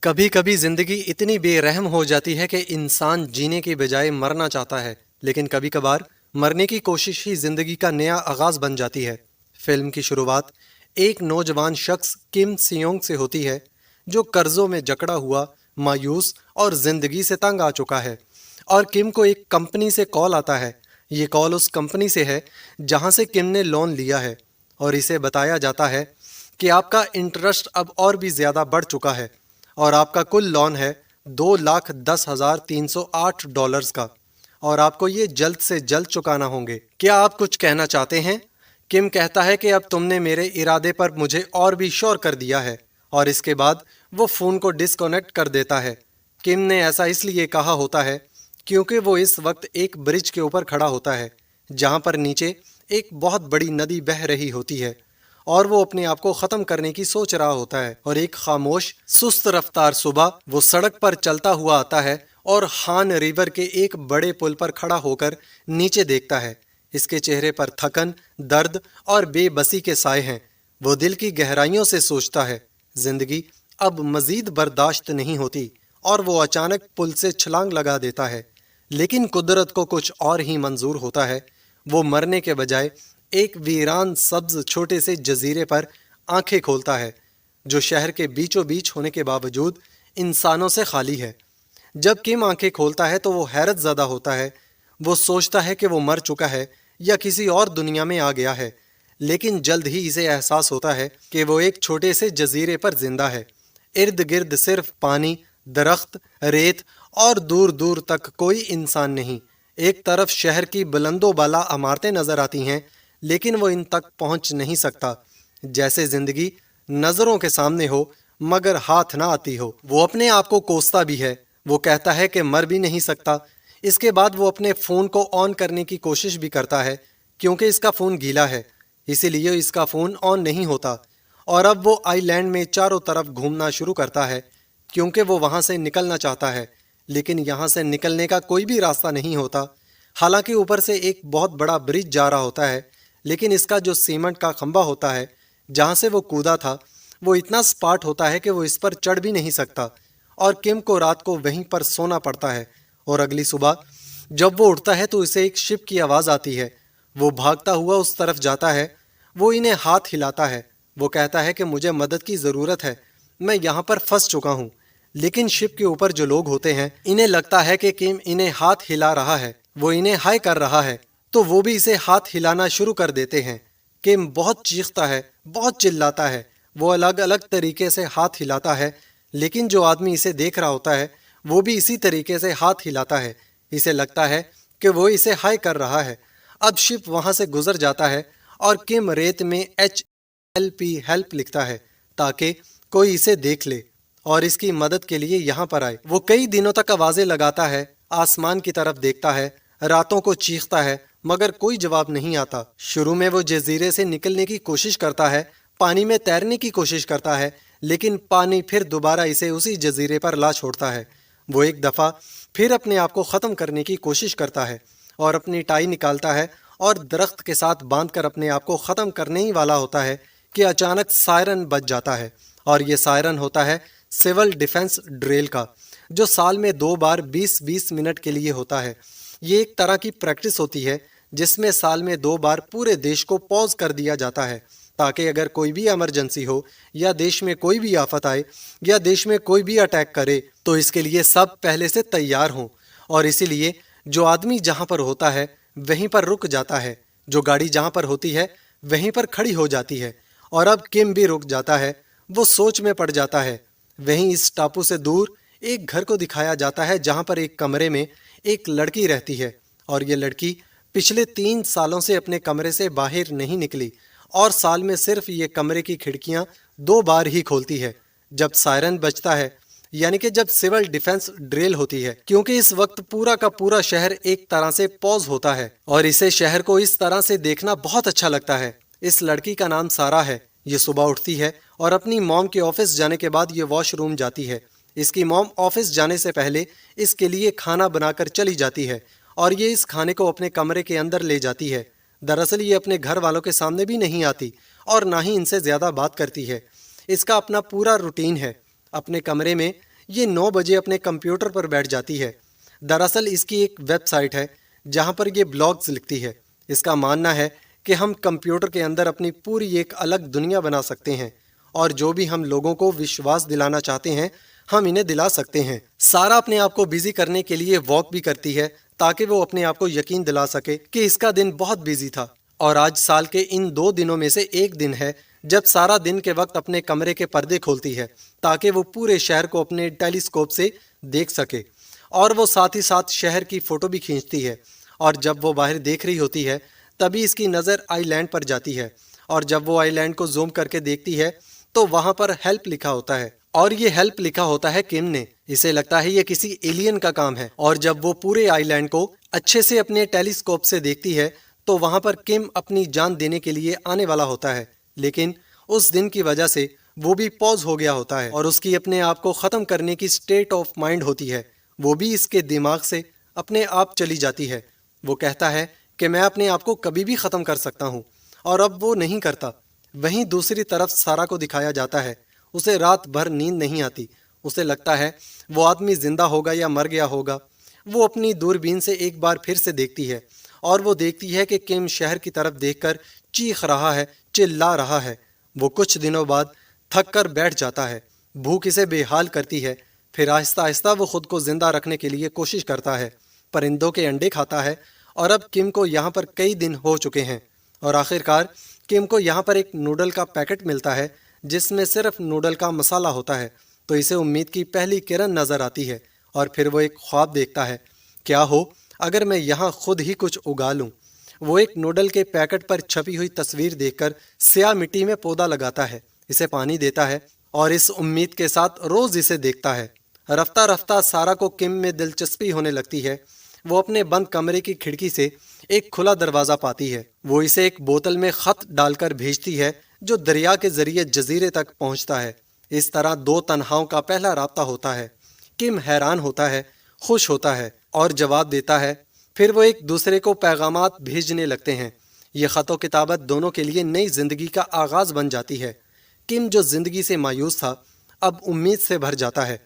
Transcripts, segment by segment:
کبھی کبھی زندگی اتنی بے رحم ہو جاتی ہے کہ انسان جینے کی بجائے مرنا چاہتا ہے، لیکن کبھی کبھار مرنے کی کوشش ہی زندگی کا نیا آغاز بن جاتی ہے۔ فلم کی شروعات ایک نوجوان شخص کم سیونگ سے ہوتی ہے، جو قرضوں میں جکڑا ہوا، مایوس اور زندگی سے تنگ آ چکا ہے۔ اور کم کو ایک کمپنی سے کال آتا ہے۔ یہ کال اس کمپنی سے ہے جہاں سے کم نے لون لیا ہے، اور اسے بتایا جاتا ہے کہ آپ کا انٹرسٹ اب اور بھی زیادہ بڑھ چکا ہے اور آپ کا کل لون ہے $2,10,308 کا، اور آپ کو یہ جلد سے جلد چکانا ہوں گے۔ کیا آپ کچھ کہنا چاہتے ہیں؟ کم کہتا ہے کہ اب تم نے میرے ارادے پر مجھے اور بھی شور کر دیا ہے، اور اس کے بعد وہ فون کو ڈسکنیکٹ کر دیتا ہے۔ کم نے ایسا اس لیے کہا ہوتا ہے کیونکہ وہ اس وقت ایک برج کے اوپر کھڑا ہوتا ہے، جہاں پر نیچے ایک بہت بڑی ندی بہہ رہی ہوتی ہے، اور وہ اپنے آپ کو ختم کرنے کی سوچ رہا ہوتا ہے۔ اور ایک خاموش سست رفتار صبح وہ سڑک پر چلتا ہوا آتا ہے اور ہان ریور کے ایک بڑے پل پر کھڑا ہو کر نیچے دیکھتا ہے۔ اس کے چہرے پر تھکن، درد اور بے بسی کے سائے ہیں۔ وہ دل کی گہرائیوں سے سوچتا ہے، زندگی اب مزید برداشت نہیں ہوتی، اور وہ اچانک پل سے چھلانگ لگا دیتا ہے۔ لیکن قدرت کو کچھ اور ہی منظور ہوتا ہے۔ وہ مرنے کے بجائے ایک ویران سبز چھوٹے سے جزیرے پر آنکھیں کھولتا ہے، جو شہر کے بیچوں بیچ ہونے کے باوجود انسانوں سے خالی ہے۔ جب کم آنکھیں کھولتا ہے تو وہ حیرت زدہ ہوتا ہے۔ وہ سوچتا ہے کہ وہ مر چکا ہے یا کسی اور دنیا میں آ گیا ہے، لیکن جلد ہی اسے احساس ہوتا ہے کہ وہ ایک چھوٹے سے جزیرے پر زندہ ہے۔ ارد گرد صرف پانی، درخت، ریت اور دور دور تک کوئی انسان نہیں۔ ایک طرف شہر کی بلند و بالا عمارتیں نظر آتی ہیں، لیکن وہ ان تک پہنچ نہیں سکتا۔ جیسے زندگی نظروں کے سامنے ہو مگر ہاتھ نہ آتی ہو۔ وہ اپنے آپ کو کوستا بھی ہے۔ وہ کہتا ہے کہ مر بھی نہیں سکتا۔ اس کے بعد وہ اپنے فون کو آن کرنے کی کوشش بھی کرتا ہے، کیونکہ اس کا فون گیلا ہے، اسی لیے اس کا فون آن نہیں ہوتا۔ اور اب وہ آئی لینڈ میں چاروں طرف گھومنا شروع کرتا ہے، کیونکہ وہ وہاں سے نکلنا چاہتا ہے، لیکن یہاں سے نکلنے کا کوئی بھی راستہ نہیں ہوتا۔ حالانکہ اوپر سے ایک بہت بڑا برج جا رہا ہوتا ہے، لیکن اس کا جو سیمنٹ کا کھمبا ہوتا ہے جہاں سے وہ کودا تھا، وہ اتنا سپاٹ ہوتا ہے کہ وہ اس پر چڑھ بھی نہیں سکتا، اور کم کو رات کو وہیں پر سونا پڑتا ہے۔ اور اگلی صبح جب وہ اٹھتا ہے تو اسے ایک شپ کی آواز آتی ہے۔ وہ بھاگتا ہوا اس طرف جاتا ہے۔ وہ انہیں ہاتھ ہلاتا ہے۔ وہ کہتا ہے کہ مجھے مدد کی ضرورت ہے، میں یہاں پر پھنس چکا ہوں۔ لیکن شپ کے اوپر جو لوگ ہوتے ہیں انہیں لگتا ہے کہ کم انہیں ہاتھ ہلا رہا ہے، وہ انہیں ہائے کر رہا ہے، تو وہ بھی اسے ہاتھ ہلانا شروع کر دیتے ہیں۔ کم بہت چیختا ہے، بہت چلاتا ہے۔ وہ الگ الگ طریقے سے ہاتھ ہلاتا ہے، لیکن جو آدمی اسے دیکھ رہا ہوتا ہے وہ بھی اسی طریقے سے ہاتھ ہلاتا ہے۔ اسے لگتا ہے کہ وہ اسے ہائے کر رہا ہے۔ اب شپ وہاں سے گزر جاتا ہے، اور کم ریت میں ہیلپ لکھتا ہے تاکہ کوئی اسے دیکھ لے اور اس کی مدد کے لیے یہاں پر آئے۔ وہ کئی دنوں تک آوازیں لگاتا ہے، آسمان کی طرف دیکھتا ہے، راتوں کو چیختا ہے، مگر کوئی جواب نہیں آتا۔ شروع میں وہ جزیرے سے نکلنے کی کوشش کرتا ہے، پانی میں تیرنے کی کوشش کرتا ہے، لیکن پانی پھر دوبارہ اسے اسی جزیرے پر لا چھوڑتا ہے۔ وہ ایک دفعہ پھر اپنے آپ کو ختم کرنے کی کوشش کرتا ہے اور اپنی ٹائی نکالتا ہے اور درخت کے ساتھ باندھ کر اپنے آپ کو ختم کرنے ہی والا ہوتا ہے کہ اچانک سائرن بج جاتا ہے، اور یہ سائرن ہوتا ہے سول ڈیفنس ڈریل کا، جو سال میں 2 بار 20-20 منٹ کے لیے ہوتا ہے۔ یہ ایک طرح کی پریکٹس ہوتی ہے جس میں سال میں 2 بار پورے دیش کو پوز کر دیا جاتا ہے، تاکہ اگر کوئی بھی ایمرجنسی ہو یا دیش میں کوئی بھی آفت آئے یا دیش میں کوئی بھی اٹیک کرے تو اس کے لیے سب پہلے سے تیار ہوں۔ اور اسی لیے جو آدمی جہاں پر ہوتا ہے وہیں پر رک جاتا ہے، جو گاڑی جہاں پر ہوتی ہے وہیں پر کھڑی ہو جاتی ہے۔ اور اب کم بھی رک جاتا ہے، وہ سوچ میں پڑ جاتا ہے۔ وہیں اس ٹاپو سے دور ایک گھر کو دکھایا جاتا ہے جہاں پر ایک کمرے میں ایک لڑکی رہتی ہے، اور یہ لڑکی پچھلے 3 سالوں سے اپنے کمرے سے باہر نہیں نکلی، اور سال میں صرف یہ کمرے کی کھڑکیاں 2 بار ہی کھولتی ہے جب سائرن بجتا ہے، یعنی کہ جب سول ڈیفنس ڈریل ہوتی ہے، کیونکہ اس وقت پورا کا پورا شہر ایک طرح سے پوز ہوتا ہے، اور اسے شہر کو اس طرح سے دیکھنا بہت اچھا لگتا ہے۔ اس لڑکی کا نام سارا ہے۔ یہ صبح اٹھتی ہے اور اپنی موم کے آفس جانے کے بعد یہ واش روم جاتی ہے۔ اس کی موم آفس جانے سے پہلے اس کے لیے کھانا بنا کر چلی جاتی ہے، اور یہ اس کھانے کو اپنے کمرے کے اندر لے جاتی ہے۔ دراصل یہ اپنے گھر والوں کے سامنے بھی نہیں آتی اور نہ ہی ان سے زیادہ بات کرتی ہے۔ اس کا اپنا پورا روٹین ہے۔ اپنے کمرے میں یہ 9 بجے اپنے کمپیوٹر پر بیٹھ جاتی ہے۔ دراصل اس کی ایک ویب سائٹ ہے جہاں پر یہ بلاگز لکھتی ہے۔ اس کا ماننا ہے کہ ہم کمپیوٹر کے اندر اپنی پوری ایک الگ دنیا بنا سکتے ہیں اور جو بھی ہم لوگوں کو وشواس دلانا چاہتے ہیں ہم انہیں دلا سکتے ہیں۔ سارا اپنے آپ کو بیزی کرنے کے لیے واک بھی کرتی ہے تاکہ وہ اپنے آپ کو یقین دلا سکے کہ اس کا دن بہت بیزی تھا، اور آج سال کے ان 2 دنوں میں سے ایک دن ہے جب سارا دن کے وقت اپنے کمرے کے پردے کھولتی ہے تاکہ وہ پورے شہر کو اپنے ٹیلیسکوپ سے دیکھ سکے، اور وہ ساتھ ہی ساتھ شہر کی فوٹو بھی کھینچتی ہے۔ اور جب وہ باہر دیکھ رہی ہوتی ہے تبھی اس کی نظر آئی لینڈ پر جاتی ہے، اور جب وہ آئی لینڈ کو زوم کر کے دیکھتی ہے تو وہاں پر ہیلپ لکھا ہوتا ہے، اور یہ ہیلپ لکھا ہوتا ہے کم نے۔ اسے لگتا ہے یہ کسی ایلین کا کام ہے، اور جب وہ پورے آئی لینڈ کو اچھے سے اپنے ٹیلیسکوپ سے دیکھتی ہے تو وہاں پر کم اپنی جان دینے کے لیے آنے والا ہوتا ہے، لیکن اس دن کی وجہ سے وہ بھی پوز ہو گیا ہوتا ہے، اور اس کی اپنے آپ کو ختم کرنے کی سٹیٹ آف مائنڈ ہوتی ہے، وہ بھی اس کے دماغ سے اپنے آپ چلی جاتی ہے۔ وہ کہتا ہے کہ میں اپنے آپ کو کبھی بھی ختم کر سکتا ہوں، اور اب وہ نہیں کرتا۔ وہیں دوسری طرف سارا کو دکھایا جاتا ہے، اسے رات بھر نیند نہیں آتی، اسے لگتا ہے وہ آدمی زندہ ہوگا یا مر گیا ہوگا۔ وہ اپنی دوربین سے ایک بار پھر سے دیکھتی ہے، اور وہ دیکھتی ہے کہ کم شہر کی طرف دیکھ کر چیخ رہا ہے، چلا رہا ہے۔ وہ کچھ دنوں بعد تھک کر بیٹھ جاتا ہے، بھوک اسے بے حال کرتی ہے، پھر آہستہ آہستہ وہ خود کو زندہ رکھنے کے لیے کوشش کرتا ہے، پرندوں کے انڈے کھاتا ہے، اور اب کم کو یہاں پر کئی دن ہو چکے ہیں، اور آخر کار کم کو یہاں پر ایک نوڈل کا پیکٹ ملتا ہے جس میں صرف نوڈل کا مسالہ ہوتا ہے، تو اسے امید کی پہلی کرن نظر آتی ہے، اور پھر وہ ایک خواب دیکھتا ہے، کیا ہو اگر میں یہاں خود ہی کچھ اگا لوں۔ وہ ایک نوڈل کے پیکٹ پر چھپی ہوئی تصویر دیکھ کر سیاہ مٹی میں پودا لگاتا ہے، اسے پانی دیتا ہے، اور اس امید کے ساتھ روز اسے دیکھتا ہے۔ رفتہ رفتہ سارا کو کم میں دلچسپی ہونے لگتی ہے، وہ اپنے بند کمرے کی کھڑکی سے ایک کھلا دروازہ پاتی ہے، وہ اسے ایک بوتل میں خط ڈال کر بھیجتی ہے جو دریا کے ذریعے جزیرے تک پہنچتا ہے۔ اس طرح 2 تنہاؤں کا پہلا رابطہ ہوتا ہے۔ کم حیران ہوتا ہے، خوش ہوتا ہے اور جواب دیتا ہے، پھر وہ ایک دوسرے کو پیغامات بھیجنے لگتے ہیں۔ یہ خط و کتابت دونوں کے لیے نئی زندگی کا آغاز بن جاتی ہے۔ کم جو زندگی سے مایوس تھا اب امید سے بھر جاتا ہے۔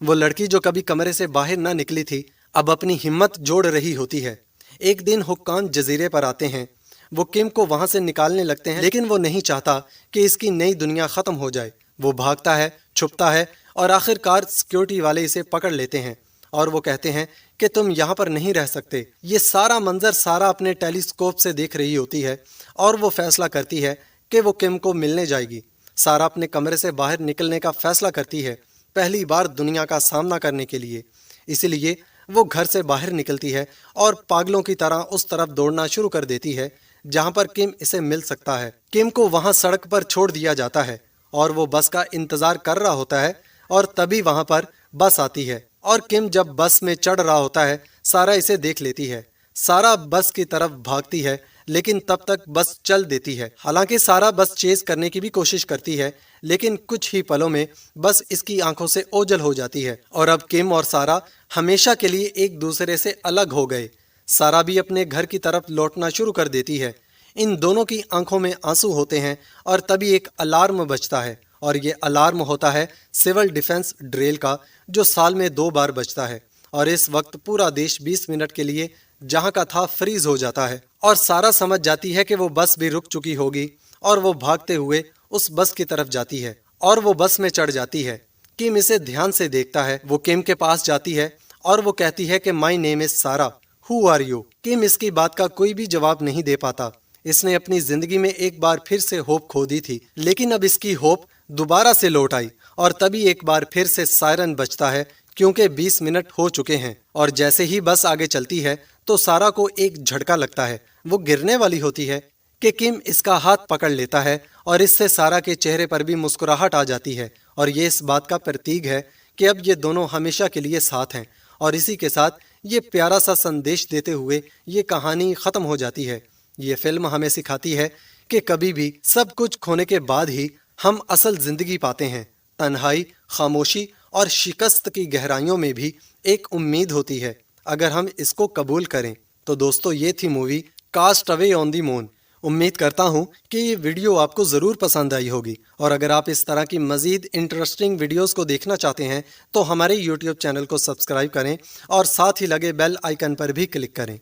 وہ لڑکی جو کبھی کمرے سے باہر نہ نکلی تھی اب اپنی ہمت جوڑ رہی ہوتی ہے۔ ایک دن حکام جزیرے پر آتے ہیں، وہ کم کو وہاں سے نکالنے لگتے ہیں، لیکن وہ نہیں چاہتا کہ اس کی نئی دنیا ختم ہو جائے۔ وہ بھاگتا ہے، چھپتا ہے، اور آخر کار سیکیورٹی والے اسے پکڑ لیتے ہیں، اور وہ کہتے ہیں کہ تم یہاں پر نہیں رہ سکتے۔ یہ سارا منظر سارا اپنے ٹیلیسکوپ سے دیکھ رہی ہوتی ہے، اور وہ فیصلہ کرتی ہے کہ وہ کم کو ملنے جائے گی۔ سارا اپنے کمرے سے باہر نکلنے کا فیصلہ کرتی ہے، پہلی بار دنیا کا سامنا کرنے کے لیے۔ اسی لیے وہ گھر سے باہر نکلتی ہے اور پاگلوں کی طرح اس طرف دوڑنا شروع کر دیتی ہے جہاں پر کم اسے مل سکتا ہے۔ کم کو وہاں سڑک پر چھوڑ دیا جاتا ہے اور وہ بس کا انتظار کر رہا ہوتا ہے، اور تبھی وہاں پر بس آتی ہے، اور کم جب بس میں چڑھ رہا ہوتا ہے سارا اسے دیکھ لیتی ہے۔ سارا بس کی طرف بھاگتی ہے لیکن تب تک بس چل دیتی ہے۔ حالانکہ سارا بس چیز کرنے کی بھی کوشش کرتی ہے، لیکن کچھ ہی پلوں میں بس اس کی آنکھوں سے اوجھل ہو جاتی ہے، اور اب کم اور سارا ہمیشہ کے لیے ایک دوسرے سے الگ ہو گئے۔ سارا بھی اپنے گھر کی طرف لوٹنا شروع کر دیتی ہے۔ ان دونوں کی آنکھوں میں آنسو ہوتے ہیں، اور تبھی ایک الارم بجتا ہے، اور یہ الارم ہوتا ہے سول ڈیفنس ڈریل کا، جو سال میں 2 بار بجتا ہے، اور اس وقت پورا دیش 20 منٹ کے لیے جہاں کا تھا فریز ہو جاتا ہے، اور سارا سمجھ جاتی ہے کہ وہ بس بھی رک چکی ہوگی، اور وہ بھاگتے ہوئے اس بس کی طرف جاتی ہے، اور وہ بس میں چڑھ جاتی ہے۔ کم اسے دھیان سے دیکھتا ہے، وہ کم کے پاس جاتی ہے اور وہ کہتی ہے کہ مائی نیم از سارا، ہو آر یو؟ کم اس کی بات کا کوئی بھی جواب نہیں دے پاتا۔ اس نے اپنی زندگی میں ایک بار پھر سے ہوپ کھو دی تھی، لیکن اب اس کی ہوپ دوبارہ سے لوٹ آئی، اور تبھی ایک بار پھر سے سائرن بجتا ہے کیونکہ 20 منٹ ہو چکے ہیں، اور جیسے ہی بس آگے چلتی ہے تو سارا کو ایک جھٹکا لگتا ہے، وہ گرنے والی ہوتی ہے کہ کم اس کا ہاتھ پکڑ لیتا ہے، اور اس سے سارا کے چہرے پر بھی مسکراہٹ آ جاتی ہے، اور یہ اس بات کا پرتیک ہے کہ اب یہ دونوں ہمیشہ کے لیے ساتھ ہیں۔ اور اسی کے ساتھ یہ پیارا سا سندیش دیتے ہوئے یہ کہانی ختم ہو جاتی ہے۔ یہ فلم ہمیں سکھاتی ہے کہ کبھی بھی سب کچھ کھونے کے بعد ہی ہم اصل زندگی پاتے ہیں۔ تنہائی، خاموشی اور شکست کی گہرائیوں میں بھی ایک امید ہوتی ہے اگر ہم اس کو قبول کریں۔ تو دوستو، یہ تھی مووی کاسٹ اوے آن دی مون۔ امید کرتا ہوں کہ یہ ویڈیو آپ کو ضرور پسند آئی ہوگی، اور اگر آپ اس طرح کی مزید انٹرسٹنگ ویڈیوز کو دیکھنا چاہتے ہیں تو ہمارے یوٹیوب چینل کو سبسکرائب کریں اور ساتھ ہی لگے بیل آئیکن پر بھی کلک کریں۔